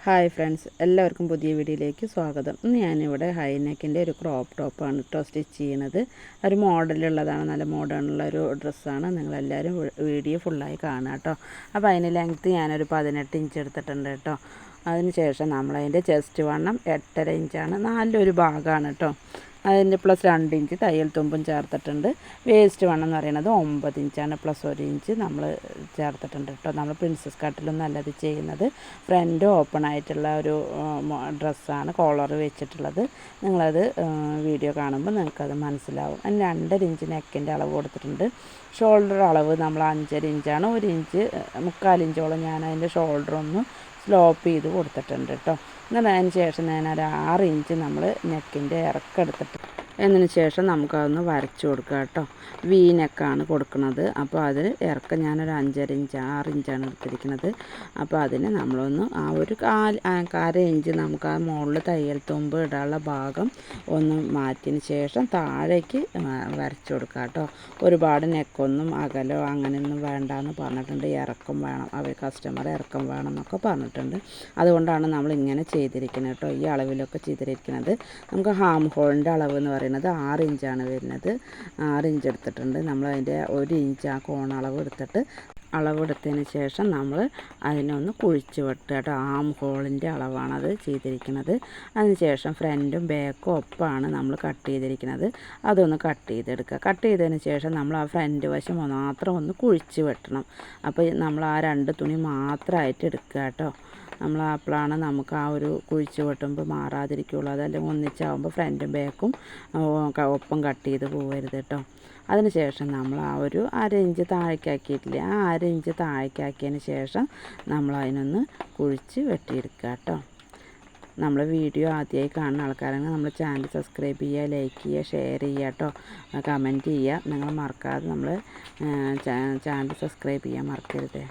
Hi friends, എല്ലാവർക്കും പുതിയ വീഡിയോയിലേക്ക് സ്വാഗതം. ഇന്ന് ഞാനിവിടെ ഹൈനെക്കിൻ്റെ ഒരു ക്രോപ്പ് ടോപ്പാണ് കേട്ടോ സ്റ്റിച്ച് ചെയ്യുന്നത്. ഒരു മോഡലുള്ളതാണ്, നല്ല മോഡേണുള്ള ഒരു ഡ്രസ്സാണ്. നിങ്ങളെല്ലാവരും വീഡിയോ ഫുള്ളായി കാണുക കേട്ടോ. അപ്പോൾ അതിന് ലെങ്ത്ത് ഞാനൊരു 18 ഇഞ്ച് എടുത്തിട്ടുണ്ട് കേട്ടോ. അതിന് ശേഷം നമ്മളതിൻ്റെ ചെസ്റ്റ് വണ്ണം 8.5 ഇഞ്ചാണ്, നാലിലൊരു ഭാഗമാണ് കേട്ടോ. അതിൻ്റെ പ്ലസ് 2 ഇഞ്ച് തയ്യൽ തുമ്പും ചേർത്തിട്ടുണ്ട്. വേസ്റ്റ് വണ്ണം എന്ന് പറയുന്നത് 9 ഇഞ്ചാണ്, പ്ലസ് 1 ഇഞ്ച് നമ്മൾ ചേർത്തിട്ടുണ്ട് കേട്ടോ. നമ്മൾ പ്രിൻസസ് കട്ടിലൊന്നും അല്ല ഇത് ചെയ്യുന്നത്, ഫ്രണ്ട് ഓപ്പൺ ആയിട്ടുള്ള ഒരു ഡ്രസ്സാണ്, കോളർ വെച്ചിട്ടുള്ളത്. നിങ്ങളത് വീഡിയോ കാണുമ്പോൾ നിങ്ങൾക്കത് മനസ്സിലാവും. അതിന് 2.5 ഇഞ്ച് നെക്കിൻ്റെ അളവ് കൊടുത്തിട്ടുണ്ട്. ഷോൾഡർ അളവ് നമ്മൾ 5.5 ഇഞ്ചാണ്, 1 ഇഞ്ച് 3/4 ഇഞ്ചോളം ഞാൻ അതിൻ്റെ ഷോൾഡർ ഒന്ന് സ്ലോപ്പ് ചെയ്ത് കൊടുത്തിട്ടുണ്ട് കേട്ടോ. എന്നിട്ട് അതിന് ശേഷം ഞാനൊരു 6 ഇഞ്ച് നമ്മൾ നെക്കിൻ്റെ ഇറക്കെടുത്തിട്ട് എന്നതിന് ശേഷം നമുക്കതൊന്ന് വരച്ച് കൊടുക്കുക കേട്ടോ. വി നെക്കാണ് കൊടുക്കുന്നത്. അപ്പോൾ അതിൽ ഇറക്കം ഞാനൊരു 5.5 ഇഞ്ച് 6 ഇഞ്ചാണ് എടുത്തിരിക്കുന്നത്. അപ്പോൾ അതിന് നമ്മളൊന്ന് ആ ഒരു 1/4 ഇഞ്ച് നമുക്ക് ആ മുകളിൽ തയ്യൽ തുമ്പ് ഇടാനുള്ള ഭാഗം ഒന്ന് മാറ്റിയതിന് ശേഷം താഴേക്ക് വരച്ച് കൊടുക്കുക കേട്ടോ. ഒരുപാട് നെക്കൊന്നും അകലോ അങ്ങനെയൊന്നും വേണ്ടാന്ന് പറഞ്ഞിട്ടുണ്ട്. ഇറക്കം വേണം, അവർ കസ്റ്റമർ ഇറക്കം വേണം എന്നൊക്കെ പറഞ്ഞിട്ടുണ്ട്. അതുകൊണ്ടാണ് നമ്മൾ ഇങ്ങനെ ചെയ്തിരിക്കുന്നത് കേട്ടോ, ഈ അളവിലൊക്കെ ചെയ്തിരിക്കുന്നത്. നമുക്ക് ഹാം ഹോളിൻ്റെ അളവ് എന്ന് പറയുന്നത് 6 ഇഞ്ചാണ് വരുന്നത്. 6 ഇഞ്ച് എടുത്തിട്ടുണ്ട്. നമ്മളതിൻ്റെ 1 ഇഞ്ച് ആ കോണളവ് എടുത്തിട്ട് അളവെടുത്തതിന് ശേഷം നമ്മൾ അതിനൊന്ന് കുഴിച്ച് വെട്ടുക കേട്ടോ. ആം ഹോളിൻ്റെ അളവാണത് ചെയ്തിരിക്കുന്നത്. അതിന് ശേഷം ഫ്രണ്ടും ബാക്കും ഒപ്പമാണ് നമ്മൾ കട്ട് ചെയ്തിരിക്കുന്നത്. അതൊന്ന് കട്ട് ചെയ്തെടുക്കുക. കട്ട് ചെയ്തതിന് ശേഷം നമ്മൾ ആ ഫ്രണ്ട് വശം മാത്രം ഒന്ന് കുഴിച്ച് വെട്ടണം. അപ്പോൾ നമ്മൾ ആ 2 തുണി മാത്രമായിട്ട് എടുക്കുക കേട്ടോ. നമ്മൾ അപ്പോഴാണ് നമുക്ക് ആ ഒരു കുഴിച്ച് വെട്ടുമ്പോൾ മാറാതിരിക്കുള്ളൂ. അതല്ലെങ്കിൽ ഒന്നിച്ചാവുമ്പോൾ ഫ്രണ്ടും ബാക്കും ഒപ്പം കട്ട് ചെയ്ത് പോകരുത് കേട്ടോ. അതിന് ശേഷം നമ്മൾ ആ ഒരു 1/2 ഇഞ്ച് താഴേക്കാക്കിയിട്ടില്ലേ, ആ 1/2 ഇഞ്ച് താഴേക്കാക്കിയതിന് ശേഷം നമ്മൾ അതിനൊന്ന് കുഴിച്ച് വെട്ടിയെടുക്കുക കേട്ടോ. നമ്മൾ വീഡിയോ ആദ്യമായി കാണുന്ന ആൾക്കാരാണെങ്കിൽ നമ്മൾ ചാനൽ സബ്സ്ക്രൈബ് ചെയ്യുക, ലൈക്ക് ചെയ്യുക, ഷെയർ ചെയ്യുക കേട്ടോ, കമൻറ്റ് ചെയ്യുക. നിങ്ങൾ മറക്കാതെ നമ്മൾ ചാനൽ സബ്സ്ക്രൈബ് ചെയ്യാൻ മറക്കരുത്.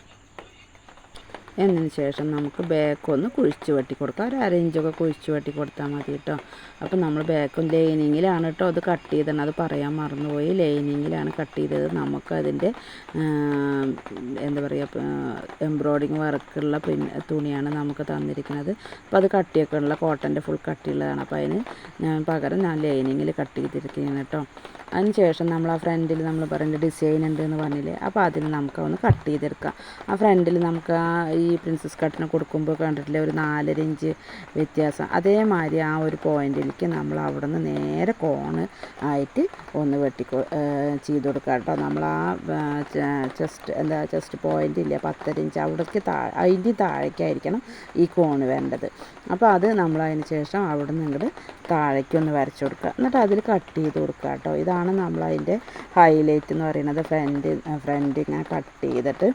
എന്നതിന് ശേഷം നമുക്ക് ബാക്കൊന്ന് കുഴിച്ച് വെട്ടി കൊടുക്കാം. ഒരു 1/2 ഇഞ്ചൊക്കെ കുഴിച്ച് വെട്ടി കൊടുത്താൽ മതി കേട്ടോ. അപ്പോൾ നമ്മൾ ബാക്കും ലൈനിങ്ങിലാണ് കേട്ടോ അത് കട്ട് ചെയ്തത്, അത് പറയാൻ മറന്നുപോയി. ലൈനിങ്ങിലാണ് കട്ട് ചെയ്തത്. നമുക്കതിൻ്റെ എന്താ പറയുക, എംബ്രോയിഡിങ് വർക്കുള്ള തുണിയാണ് നമുക്ക് തന്നിരിക്കുന്നത്. അപ്പോൾ അത് കട്ടിയൊക്കെ ഉള്ള കോട്ടൻ്റെ ഫുൾ കട്ടിയുള്ളതാണ്. അപ്പോൾ അതിന് പകരം ഞാൻ ലൈനിങ്ങിൽ കട്ട് ചെയ്തിരിക്കുകയാണ് കേട്ടോ. അതിന് ശേഷം നമ്മൾ ആ ഫ്രണ്ടിൽ നമ്മൾ പറയുന്ന ഡിസൈൻ ഉണ്ട് എന്ന് പറഞ്ഞില്ലേ, അപ്പോൾ അതിന് നമുക്കൊന്ന് കട്ട് ചെയ്തെടുക്കാം. ആ ഫ്രണ്ടിൽ നമുക്ക് ഈ പ്രിൻസസ് കട്ടിന് കൊടുക്കുമ്പോൾ കണ്ടിട്ടില്ലേ ഒരു 4.5 ഇഞ്ച് വ്യത്യാസം, അതേമാതിരി ആ ഒരു പോയിൻറ്റിലേക്ക് നമ്മൾ അവിടെ നിന്ന് നേരെ കോണ് ആയിട്ട് ഒന്ന് ചെയ്ത് കൊടുക്കുക കേട്ടോ. നമ്മൾ ആ ചെസ്റ്റ് പോയിൻ്റ് ഇല്ല 10.5 ഇഞ്ച്, അവിടേക്ക് അതിൻ്റെ താഴേക്കായിരിക്കണം ഈ കോണ് വേണ്ടത്. അപ്പോൾ അത് നമ്മൾ അതിന് ശേഷം അവിടെ നിന്ന് ഇങ്ങോട്ട് താഴേക്കൊന്ന് വരച്ച് കൊടുക്കുക. എന്നിട്ട് അതിൽ കട്ട് ചെയ്ത് കൊടുക്കുക കേട്ടോ. ഇതാണ് നമ്മളതിൻ്റെ ഹൈലൈറ്റ് എന്ന് പറയുന്നത്. ഫ്രണ്ട് ഇങ്ങനെ കട്ട് ചെയ്തിട്ട്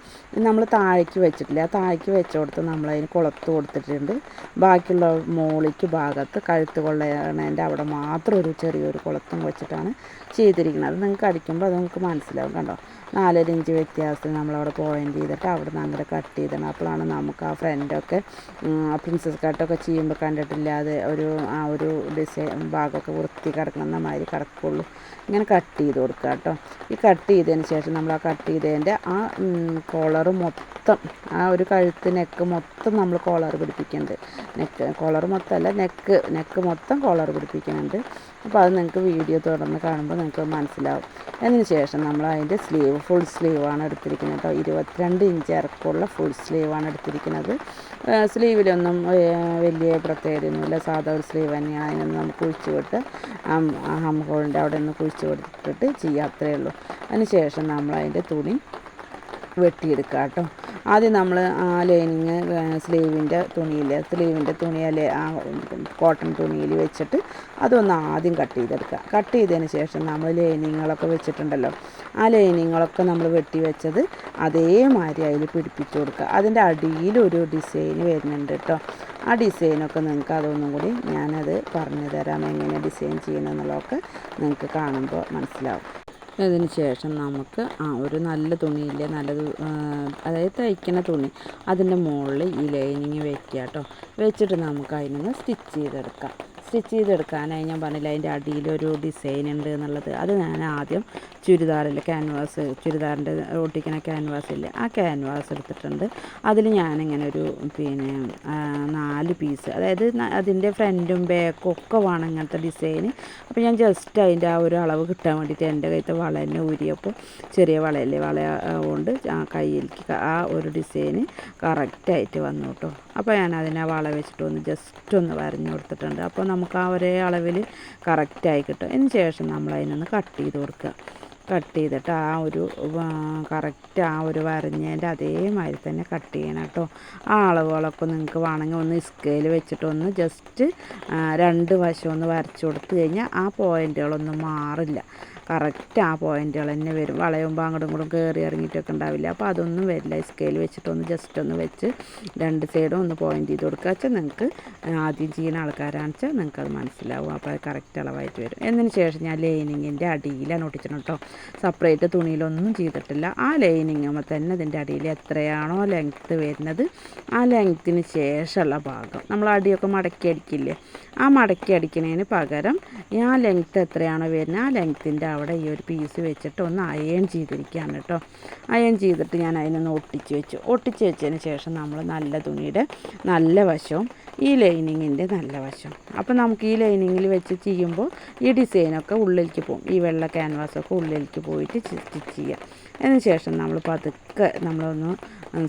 നമ്മൾ താഴേക്ക് വെച്ചിട്ടില്ല, ആ താഴേക്ക് വെച്ച് കൊടുത്ത് നമ്മളതിന് കുളത്ത് കൊടുത്തിട്ടുണ്ട്. ബാക്കിയുള്ള മോളിക്ക് ഭാഗത്ത് കഴുത്ത് കൊള്ളേൻ്റെ അവിടെ മാത്രം ഒരു ചെറിയൊരു കുളത്തും വെച്ചിട്ടാണ് ചെയ്തിരിക്കുന്നത്. നിങ്ങൾക്ക് അടിക്കുമ്പോൾ അത് നമുക്ക് മനസ്സിലാവും കണ്ടോ. 4.5 ഇഞ്ച് വ്യത്യാസത്തിൽ നമ്മളവിടെ പോയിൻ്റ് ചെയ്തിട്ട് അവിടെ നിന്ന് അങ്ങനെ കട്ട് ചെയ്തണം. അപ്പോഴാണ് നമുക്ക് ആ ഫ്രണ്ടൊക്കെ പ്രിൻസസ് കട്ടൊക്കെ ചെയ്യുമ്പോൾ കണ്ടിട്ടില്ല, അത് ആ ഒരു ഡിസൈൻ ഭാഗമൊക്കെ വൃത്തി കിടക്കുന്ന മാതിരി കിടക്കുള്ളൂ. ഇങ്ങനെ കട്ട് ചെയ്ത് കൊടുക്കുക കേട്ടോ. ഈ കട്ട് ചെയ്തതിന് ശേഷം നമ്മൾ ആ കട്ട് ചെയ്തതിൻ്റെ ആ കോളർ മൊത്തം, ആ ഒരു കഴുത്ത് നെക്ക് മൊത്തം നമ്മൾ കോളർ പിടിപ്പിക്കുന്നുണ്ട്. കോളർ മൊത്തമല്ല, നെക്ക് മൊത്തം കോളർ പിടിപ്പിക്കുന്നുണ്ട്. അപ്പോൾ അത് നിങ്ങൾക്ക് വീഡിയോ തുടർന്ന് കാണുമ്പോൾ നിങ്ങൾക്ക് മനസ്സിലാവും. അതിന് ശേഷം നമ്മൾ അതിൻ്റെ ഫുൾ സ്ലീവാണ് എടുത്തിരിക്കുന്നത് കേട്ടോ. 22 ഇഞ്ച് ഇറക്കമുള്ള ഫുൾ സ്ലീവാണ് എടുത്തിരിക്കുന്നത്. സ്ലീവിലൊന്നും വലിയ പ്രത്യേകതയൊന്നുമില്ല, സാധാ ഒരു സ്ലീവ് തന്നെയാണ്. അതിനൊന്ന് നമുക്ക് കുഴിച്ച് വിട്ട് ഹം ഹോളിൻ്റെ അവിടെ നിന്ന് കുഴിച്ച് കൊടുത്തിട്ട് ചെയ്യുക, അത്രയേ ഉള്ളൂ. അതിന് ശേഷം നമ്മൾ അതിൻ്റെ തുണി വെട്ടിയെടുക്കുക കേട്ടോ. ആദ്യം നമ്മൾ ആ ലൈനിങ് സ്ലീവിൻ്റെ തുണിയിൽ ആ കോട്ടൺ തുണിയിൽ വെച്ചിട്ട് അതൊന്ന് ആദ്യം കട്ട് ചെയ്തെടുക്കുക. കട്ട് ചെയ്തതിന് ശേഷം നമ്മൾ ലൈനിങ്ങുകളൊക്കെ വെച്ചിട്ടുണ്ടല്ലോ, ആ ലൈനിങ്ങുകളൊക്കെ നമ്മൾ വെട്ടി വെച്ചത് അതേമാതിരി അതിൽ പിടിപ്പിച്ച് കൊടുക്കുക. അതിൻ്റെ അടിയിലൊരു ഡിസൈൻ വരുന്നുണ്ട് കേട്ടോ. ആ ഡിസൈനൊക്കെ നിങ്ങൾക്ക് അതൊന്നും കൂടി ഞാനത് പറഞ്ഞു തരാം, എങ്ങനെ ഡിസൈൻ ചെയ്യണമെന്നുള്ളതൊക്കെ നിങ്ങൾക്ക് കാണുമ്പോൾ മനസ്സിലാവും. അതിന് ശേഷം നമുക്ക് ഒരു നല്ല തുണിയില്ലേ, നല്ലത് അതായത് തയ്ക്കുന്ന തുണി, അതിൻ്റെ മുകളിൽ ഈ ലൈനിങ് വെക്കുക കേട്ടോ. വെച്ചിട്ട് നമുക്ക് അതിനൊന്ന് സ്റ്റിച്ച് ചെയ്തെടുക്കാം. സ്റ്റിച്ച് ചെയ്തെടുക്കാനായി ഞാൻ പറഞ്ഞില്ല അതിൻ്റെ അടിയിലൊരു ഡിസൈൻ ഉണ്ട് എന്നുള്ളത്. അത് ഞാൻ ആദ്യം ചുരിദാറിൽ ചുരിദാറിൻ്റെ ഒട്ടിക്കണ ക്യാൻവാസില്ലേ, ആ ക്യാൻവാസ് എടുത്തിട്ടുണ്ട്. അതിൽ ഞാനിങ്ങനെ ഒരു 4 പീസ്, അതായത് അതിൻ്റെ ഫ്രണ്ടും ബാക്കും ഒക്കെ വേണം ഇങ്ങനത്തെ ഡിസൈന്. അപ്പോൾ ഞാൻ ജസ്റ്റ് അതിൻ്റെ ആ ഒരു അളവ് കിട്ടാൻ വേണ്ടിയിട്ട് എൻ്റെ കയ്യിലത്തെ വള തന്നെ ഊരിയപ്പോൾ, ചെറിയ വളയല്ലേ, വള കൊണ്ട് ആ കയ്യിലേക്ക് ആ ഒരു ഡിസൈന് കറക്റ്റായിട്ട് വന്നു കേട്ടോ. അപ്പോൾ ഞാൻ അതിനെ വള വെച്ചിട്ട് ജസ്റ്റ് ഒന്ന് വരഞ്ഞു കൊടുത്തിട്ടുണ്ട്. അപ്പോൾ നമുക്ക് ആ ഒരേ അളവിൽ കറക്റ്റായി കിട്ടും. അതിന് ശേഷം നമ്മൾ അതിനൊന്ന് കട്ട് ചെയ്ത് കൊടുക്കുക. കട്ട് ചെയ്തിട്ട് ആ ഒരു കറക്റ്റ് ആ ഒരു വരഞ്ഞതിൻ്റെ അതേമാതിരി തന്നെ കട്ട് ചെയ്യണം കേട്ടോ. ആ അളവുകളൊക്കെ നിങ്ങൾക്ക് വേണമെങ്കിൽ ഒന്ന് സ്കെയിൽ വെച്ചിട്ടൊന്ന് ജസ്റ്റ് 2 വശം ഒന്ന് വരച്ച് കൊടുത്തു കഴിഞ്ഞാൽ ആ പോയിൻറ്റുകളൊന്നും മാറില്ല. കറക്റ്റ് ആ പോയിൻറ്റുകൾ തന്നെ വരും. വളയുമ്പോൾ അങ്ങോട്ടും ഇങ്ങോട്ടും കയറി ഇറങ്ങിയിട്ടൊക്കെ ഉണ്ടാവില്ല. അപ്പോൾ അതൊന്നും വരില്ല. സ്കെയിൽ വെച്ചിട്ടൊന്ന് ജസ്റ്റ് ഒന്ന് വെച്ച് 2 സൈഡും ഒന്ന് പോയിൻറ്റ് ചെയ്ത് കൊടുക്കുക വെച്ചാൽ നിങ്ങൾക്ക് ആദ്യം ചെയ്യുന്ന ആൾക്കാരാണെന്ന് വെച്ചാൽ നിങ്ങൾക്കത് മനസ്സിലാവും. അപ്പോൾ അത് കറക്റ്റ് അളവായിട്ട് വരും. എന്നതിന് ശേഷം ഞാൻ ലൈനിങ്ങിൻ്റെ അടിയിലാണ് ഒട്ടിച്ചിട്ടുണ്ട് കേട്ടോ. സെപ്പറേറ്റ് തുണിയിലൊന്നും ചെയ്തിട്ടില്ല. ആ ലൈനിങ്ങുമ്പോൾ തന്നെ ഇതിൻ്റെ അടിയിൽ എത്രയാണോ ലെങ്ത്ത് വരുന്നത് ആ ലെങ്ത്തിന് ശേഷമുള്ള ഭാഗം നമ്മൾ അടിയൊക്കെ മടക്കി അടിക്കില്ലേ, ആ മടക്കി അടിക്കുന്നതിന് പകരം ആ ലെങ്ത്ത് എത്രയാണോ വരുന്നത് ആ ലെങ്ത്തിൻ്റെ അവിടെ ഈ ഒരു പീസ് വെച്ചിട്ട് ഒന്ന് അയൺ ചെയ്തിരിക്കുകയാണ് കേട്ടോ. അയൺ ചെയ്തിട്ട് ഞാൻ അതിനൊന്ന് ഒട്ടിച്ച് വെച്ചതിന് ശേഷം നമ്മൾ നല്ല തുണിയുടെ നല്ല വശവും ഈ ലൈനിങ്ങിൻ്റെ നല്ല വശം. അപ്പോൾ നമുക്ക് ഈ ലൈനിങ്ങിൽ വെച്ച് ചെയ്യുമ്പോൾ ഈ ഡിസൈനൊക്കെ ഉള്ളിലേക്ക് പോകും. ഈ വെള്ള ക്യാൻവാസൊക്കെ ഉള്ളിലേക്ക് പോയിട്ട് സ്റ്റിച്ച് ചെയ്യുക. അതിന് ശേഷം നമ്മൾ പതുക്കെ നമ്മളൊന്ന്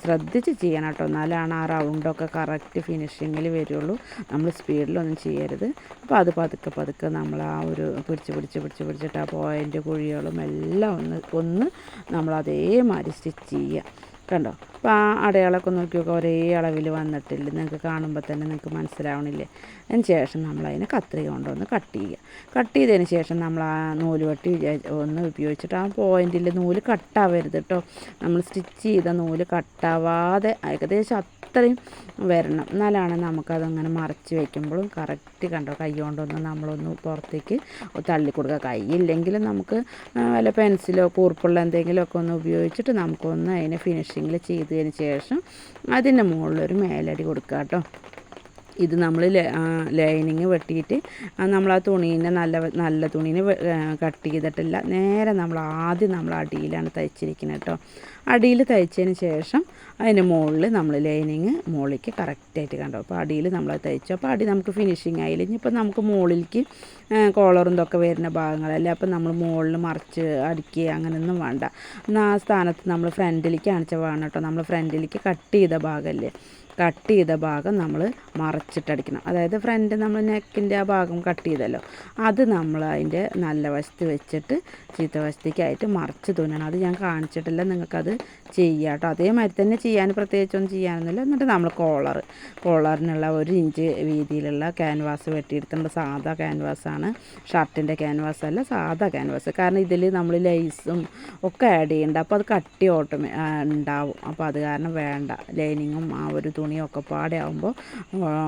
ശ്രദ്ധിച്ച് ചെയ്യണം കേട്ടോ. എന്നാലാണ് ആ റൗണ്ടൊക്കെ കറക്റ്റ് ഫിനിഷിങ്ങിൽ വരുള്ളൂ. നമ്മൾ സ്പീഡിലൊന്നും ചെയ്യരുത്. അപ്പോൾ അത് പതുക്കെ നമ്മൾ ആ ഒരു പിടിച്ചിട്ട് ആ പോയിൻ്റ് കുഴികളും എല്ലാം ഒന്ന് നമ്മൾ അതേമാതിരി സ്റ്റിച്ച് ചെയ്യുക. കണ്ടോ? അപ്പോൾ ആ അടയാളമൊക്കെ നോക്കി നോക്കുക, ഒരേ അളവിൽ വന്നിട്ടില്ല. നിങ്ങൾക്ക് കാണുമ്പോൾ തന്നെ നിങ്ങൾക്ക് മനസ്സിലാവണില്ലേ? അതിന് ശേഷം നമ്മളതിനെ കത്രിക കൊണ്ടൊന്ന് കട്ട് ചെയ്യുക. കട്ട് ചെയ്തതിന് ശേഷം നമ്മൾ ആ നൂല് വെട്ടി ഒന്ന് ഉപയോഗിച്ചിട്ട് ആ പോയിൻറ്റിൽ നൂല് കട്ടാവരുത് കേട്ടോ. നമ്മൾ സ്റ്റിച്ച് ചെയ്ത നൂല് കട്ടാവാതെ ഏകദേശം അത്രയും വരണം. എന്നാലാണ് നമുക്കതങ്ങനെ മറച്ച് വയ്ക്കുമ്പോഴും കറക്റ്റ് കണ്ടോ. കൈ കൊണ്ടൊന്ന് നമ്മളൊന്ന് പുറത്തേക്ക് തള്ളിക്കൊടുക്കുക. കൈയില്ലെങ്കിലും നമുക്ക് വല്ല പെൻസിലോ കൂർപ്പുള്ള എന്തെങ്കിലുമൊക്കെ ഒന്ന് ഉപയോഗിച്ചിട്ട് നമുക്കൊന്ന് അതിനെ ഫിനിഷിങ്ങിൽ ചെയ്തതിന് ശേഷം അതിൻ്റെ മുകളിലൊരു മേലടി കൊടുക്കുക കേട്ടോ. ഇത് നമ്മൾ ലൈനിങ് വെട്ടിയിട്ട് നമ്മൾ ആ തുണീനെ നല്ല തുണീനെ കട്ട് ചെയ്തിട്ടില്ല. നേരെ നമ്മൾ അടിയിലാണ് തയ്ച്ചിരിക്കുന്നത് കേട്ടോ. അടിയിൽ തയ്ച്ചതിന് ശേഷം അതിൻ്റെ മുകളിൽ നമ്മൾ ലൈനിങ് മുകളിലേക്ക് കറക്റ്റായിട്ട് കണ്ടോ. അപ്പോൾ അടിയിൽ നമ്മൾ തയ്ച്ചു. അപ്പോൾ അടി നമുക്ക് ഫിനിഷിങ് ആയില്ല. ഇനിയിപ്പോൾ നമുക്ക് മുകളിലേക്ക് കോളറും ഇതൊക്കെ വരുന്ന ഭാഗങ്ങളല്ലേ. അപ്പോൾ നമ്മൾ മുകളിൽ മറിച്ച് അടിക്കുക അങ്ങനെയൊന്നും വേണ്ട. എന്നാൽ ആ സ്ഥാനത്ത് നമ്മൾ ഫ്രണ്ടിലേക്ക് കാണിച്ച ഭാഗം കേട്ടോ. നമ്മൾ ഫ്രണ്ടിലേക്ക് കട്ട് ചെയ്ത ഭാഗമല്ലേ, കട്ട് ചെയ്ത ഭാഗം നമ്മൾ മറച്ചിട്ടടിക്കണം. അതായത് ഫ്രണ്ട് നമ്മൾ നെക്കിൻ്റെ ആ ഭാഗം കട്ട് ചെയ്തല്ലോ, അത് നമ്മൾ അതിൻ്റെ നല്ല വശത്ത് വെച്ചിട്ട് ചീത്ത വശത്തേക്കായിട്ട് മറച്ച് തുന്നണം. അത് ഞാൻ കാണിച്ചിട്ടില്ല, നിങ്ങൾക്കത് ചെയ്യാം കേട്ടോ. അതേമാതിരി തന്നെ ചെയ്യാൻ പ്രത്യേകിച്ചൊന്നും ചെയ്യാനൊന്നുമില്ല. എന്നിട്ട് നമ്മൾ കോളറിനുള്ള 1 ഇഞ്ച് വീതിയിലുള്ള ക്യാൻവാസ് വെട്ടിയെടുത്തിട്ടുണ്ട്. സാധാ ക്യാൻവാസാണ്, ഷർട്ടിൻ്റെ ക്യാൻവാസ് അല്ല, സാധാ ക്യാൻവാസ്. കാരണം ഇതിൽ നമ്മൾ ലേസും ഒക്കെ ആഡ് ചെയ്യേണ്ട. അപ്പോൾ അത് കട്ടി ഉണ്ടാവും. അപ്പോൾ അത് കാരണം വേണ്ട. ലൈനിങ്ങും ആ ഒരു തുണിയൊക്കെ പാടെ ആകുമ്പോൾ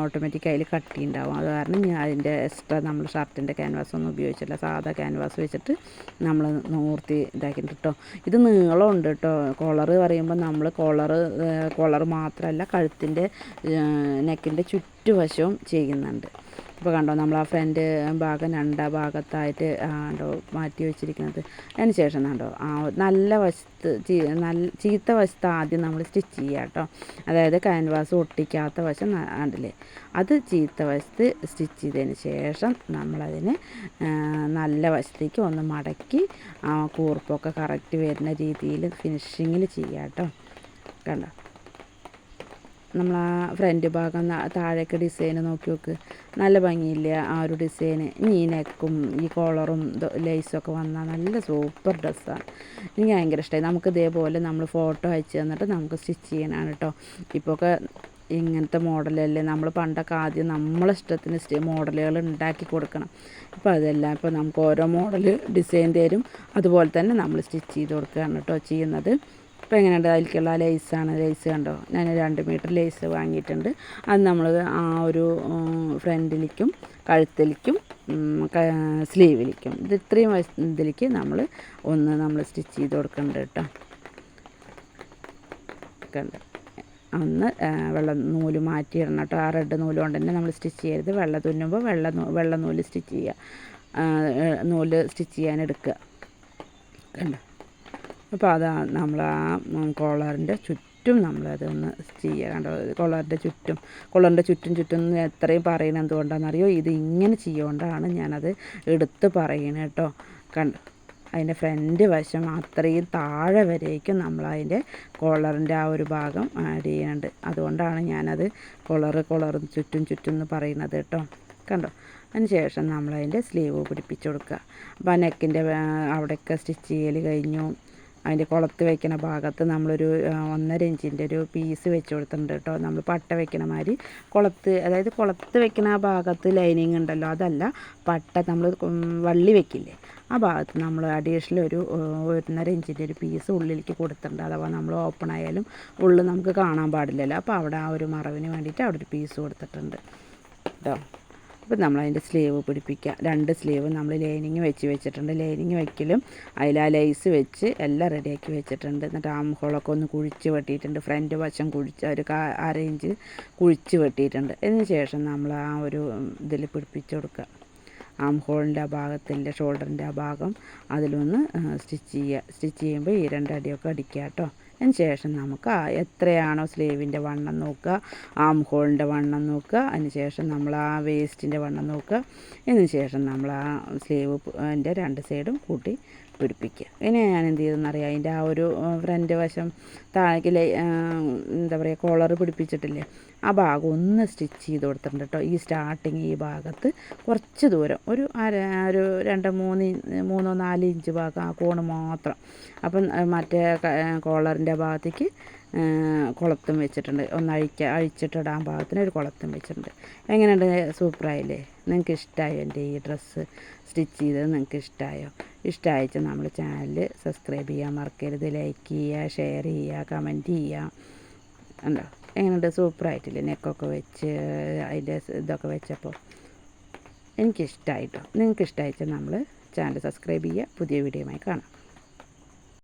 ഓട്ടോമാറ്റിക് അതിൽ കട്ടി ഉണ്ടാവും. അത് കാരണം ഞാൻ അതിൻ്റെ എക്സ്ട്രാ നമ്മൾ ഷർട്ടിൻ്റെ ക്യാൻവാസ് ഒന്നും ഉപയോഗിച്ചില്ല. സാധാ ക്യാൻവാസ് വെച്ചിട്ട് നമ്മൾ നൂർത്തി ഇതാക്കിയിട്ട് കേട്ടോ. ഇത് നീളമുണ്ട് കേട്ടോ. കോളർ പറയുമ്പോൾ നമ്മൾ കോളർ മാത്രമല്ല കഴുത്തിൻ്റെ നെക്കിൻ്റെ ചുറ്റുവശവും ചെയ്യുന്നുണ്ട്. ഇപ്പോൾ കണ്ടോ, നമ്മൾ ആ ഫ്രണ്ട് ഭാഗം 2 ഭാഗത്തായിട്ട് കണ്ടോ മാറ്റി വെച്ചിരിക്കുന്നത്. അതിന് ശേഷം കണ്ടോ നല്ല വശത്ത് ചീത്ത വശത്ത് ആദ്യം നമ്മൾ സ്റ്റിച്ച് ചെയ്യുക കേട്ടോ. അതായത് ക്യാൻവാസ് ഒട്ടിക്കാത്ത വശം കണ്ടില്ലേ, അത് ചീത്ത വശത്ത് സ്റ്റിച്ച് ചെയ്തതിന് ശേഷം നമ്മളതിന് നല്ല വശത്തേക്ക് ഒന്ന് മടക്കി കൂർപ്പൊക്കെ കറക്റ്റ് വരുന്ന രീതിയിൽ ഫിനിഷിങ്ങിൽ ചെയ്യുക കേട്ടോ. കണ്ടോ, നമ്മൾ ആ ഫ്രണ്ട് ഭാഗം താഴേക്ക് ഡിസൈൻ നോക്കി നോക്ക്, നല്ല ഭംഗിയില്ല ആ ഒരു ഡിസൈന്. ഈ നെക്കും ഈ കോളറും ലേസൊക്കെ വന്നാൽ നല്ല സൂപ്പർ ഡ്രസ്സാണ്. എനിക്ക് ഭയങ്കര ഇഷ്ടമായി. നമുക്ക് ഇതേപോലെ നമ്മൾ ഫോട്ടോ അയച്ച് തന്നിട്ട് നമുക്ക് സ്റ്റിച്ച് ചെയ്യാനാണ് കേട്ടോ. ഇപ്പോഴൊക്കെ ഇങ്ങനത്തെ മോഡലല്ലേ, നമ്മൾ പണ്ടൊക്കെ ആദ്യം നമ്മളെ ഇഷ്ടത്തിന് മോഡലുകൾ ഉണ്ടാക്കി കൊടുക്കണം. ഇപ്പോൾ അതല്ല, ഇപ്പോൾ നമുക്ക് ഓരോ മോഡൽ ഡിസൈൻ തരും, അതുപോലെ തന്നെ നമ്മൾ സ്റ്റിച്ച് ചെയ്ത് കൊടുക്കുകയാണ് കേട്ടോ ചെയ്യുന്നത്. ഇപ്പോൾ എങ്ങനെയുണ്ട്, അതിലേക്കുള്ള ലേസാണ്. ലേസ് കണ്ടോ, ഞാൻ 2 മീറ്റർ ലേസ് വാങ്ങിയിട്ടുണ്ട്. അത് നമ്മൾ ആ ഒരു ഫ്രണ്ടിലേക്കും കഴുത്തിലേക്കും സ്ലീവിലേക്കും ഇത് ഇത്രയും ഇതിലേക്ക് നമ്മൾ സ്റ്റിച്ച് ചെയ്ത് കൊടുക്കുന്നുണ്ട് കേട്ടോ. കണ്ടോ, ഒന്ന് വെള്ള നൂല് മാറ്റിയിടണം കേട്ടോ. ആ റെഡ് നൂല് കൊണ്ട് തന്നെ നമ്മൾ സ്റ്റിച്ച് ചെയ്യരുത്. വെള്ള തുന്നുമ്പോൾ വെള്ള നൂല് സ്റ്റിച്ച് ചെയ്യുക, നൂല് സ്റ്റിച്ച് ചെയ്യാൻ എടുക്കുക. കണ്ടോ? അപ്പോൾ അതാ നമ്മൾ ആ കോളറിൻ്റെ ചുറ്റും നമ്മളതൊന്ന് ചെയ്യുക. കണ്ടോ? കൊളറിൻ്റെ ചുറ്റും എത്രയും പറയുന്നത് എന്തുകൊണ്ടാണെന്നറിയോ? ഇത് ഇങ്ങനെ ചെയ്യുകൊണ്ടാണ് ഞാനത് എടുത്ത് പറയുന്നത് കേട്ടോ. കണ്ടോ? അതിൻ്റെ ഫ്രണ്ട് വശം അത്രയും താഴെ വരേക്കും നമ്മളതിൻ്റെ കോളറിൻ്റെ ആ ഒരു ഭാഗം ആഡ് ചെയ്യുന്നുണ്ട്. അതുകൊണ്ടാണ് ഞാനത് കൊളറ് ചുറ്റും എന്ന് പറയുന്നത് കേട്ടോ. കണ്ടോ? അതിന് ശേഷം നമ്മളതിൻ്റെ സ്ലീവ് പിടിപ്പിച്ച് കൊടുക്കുക. അപ്പോൾ ആ നെക്കിൻ്റെ അവിടെയൊക്കെ സ്റ്റിച്ച് ചെയ്യൽ കഴിഞ്ഞു. അതിൻ്റെ കുളത്ത് വയ്ക്കുന്ന ഭാഗത്ത് നമ്മളൊരു 1.5 ഇഞ്ചിൻ്റെ ഒരു പീസ് വെച്ച് കൊടുത്തിട്ടുണ്ട് കേട്ടോ. നമ്മൾ പട്ട വയ്ക്കണ മാതിരി അതായത് കുളത്ത് വയ്ക്കുന്ന ആ ഭാഗത്ത് ലൈനിങ് ഉണ്ടല്ലോ, അതല്ല, പട്ട നമ്മൾ വള്ളി വയ്ക്കില്ലേ, ആ ഭാഗത്ത് നമ്മൾ അഡീഷണൽ ഒരു 1.5 ഇഞ്ചിൻ്റെ ഒരു പീസ് ഉള്ളിലേക്ക് കൊടുത്തിട്ടുണ്ട്. അഥവാ നമ്മൾ ഓപ്പൺ ആയാലും ഉള്ളിൽ നമുക്ക് കാണാൻ പാടില്ലല്ലോ. അപ്പോൾ അവിടെ ആ ഒരു മറവിന് വേണ്ടിയിട്ട് അവിടെ ഒരു പീസ് കൊടുത്തിട്ടുണ്ട് കേട്ടോ. അപ്പോൾ നമ്മളതിൻ്റെ സ്ലീവ് പിടിപ്പിക്കുക. 2 സ്ലീവ് നമ്മൾ ലൈനിങ് വെച്ചിട്ടുണ്ട്. ലൈനിങ് വയ്ക്കലും അതിൽ ആ ലേസ് വെച്ച് എല്ലാം റെഡിയാക്കി വെച്ചിട്ടുണ്ട്. എന്നിട്ട് ആം ഹോളൊക്കെ ഒന്ന് കുഴിച്ച് വെട്ടിയിട്ടുണ്ട്. ഫ്രണ്ട് വശം കുഴിച്ച് ഒരു 1/2 ഇഞ്ച് കുഴിച്ച് വെട്ടിയിട്ടുണ്ട്. അതിന് ശേഷം നമ്മൾ ആ ഒരു ഇതിൽ പിടിപ്പിച്ച് കൊടുക്കുക. ആം ഹോളിൻ്റെ ആ ഭാഗത്തിൻ്റെ ഷോൾഡറിൻ്റെ ആ ഭാഗം അതിലൊന്ന് സ്റ്റിച്ച് ചെയ്യുമ്പോൾ ഈ 2 അടിയൊക്കെ അടിക്കുക കേട്ടോ. അതിന് ശേഷം നമുക്ക് എത്രയാണോ സ്ലീവിൻ്റെ വണ്ണം നോക്കുക, ആം ഹോളിൻ്റെ വണ്ണം നോക്കുക. അതിന് ശേഷം നമ്മൾ ആ വേസ്റ്റിൻ്റെ വണ്ണം നോക്കുക. അതിന് ശേഷം നമ്മൾ ആ സ്ലീവിൻ്റെ 2 സൈഡും കൂട്ടി പിടിപ്പിക്കുക. ഇനി ഞാൻ എന്ത് ചെയ്തെന്നറിയാം, അതിൻ്റെ ആ ഒരു ഫ്രണ്ട് വശം താഴേക്ക് എന്താ പറയുക, കോളർ പിടിപ്പിച്ചിട്ടില്ലേ, ആ ഭാഗം ഒന്ന് സ്റ്റിച്ച് ചെയ്ത് കൊടുത്തിട്ടുണ്ട് കേട്ടോ. ഈ സ്റ്റാർട്ടിങ് ഈ ഭാഗത്ത് കുറച്ച് ദൂരം ഒരു 2-3-4 ഇഞ്ച് ഭാഗം ആ കോണ് മാത്രം. അപ്പം മറ്റേ കോളറിൻ്റെ ഭാഗത്തേക്ക് കുളത്തും വെച്ചിട്ടുണ്ട്. ഒന്ന് അഴിച്ചിട്ടിടാൻ ഭാഗത്തിന് ഒരു കുളത്തും വെച്ചിട്ടുണ്ട്. എങ്ങനെയുണ്ട്? സൂപ്പറായില്ലേ? നിങ്ങൾക്ക് ഇഷ്ടമായോ എൻ്റെ ഈ ഡ്രസ്സ് സ്റ്റിച്ച് ചെയ്തത്? നിങ്ങൾക്ക് ഇഷ്ടമായിച്ചാൽ നമ്മൾ ചാനൽ സബ്സ്ക്രൈബ് ചെയ്യാൻ മറക്കരുത്. ലൈക്ക് ചെയ്യുക, ഷെയർ ചെയ്യുക, കമൻറ്റ് ചെയ്യുക. ഉണ്ടോ? എങ്ങനെയുണ്ട്? സൂപ്പറായിട്ടില്ലേ? നെക്കൊക്കെ വെച്ച് അതിൻ്റെ ഇതൊക്കെ വെച്ചപ്പോൾ എനിക്കിഷ്ടമായിട്ടോ. നിങ്ങൾക്ക് ഇഷ്ടമായിച്ചാൽ നമ്മൾ ചാനൽ സബ്സ്ക്രൈബ് ചെയ്യുക. പുതിയ വീഡിയോയുമായി കാണാം.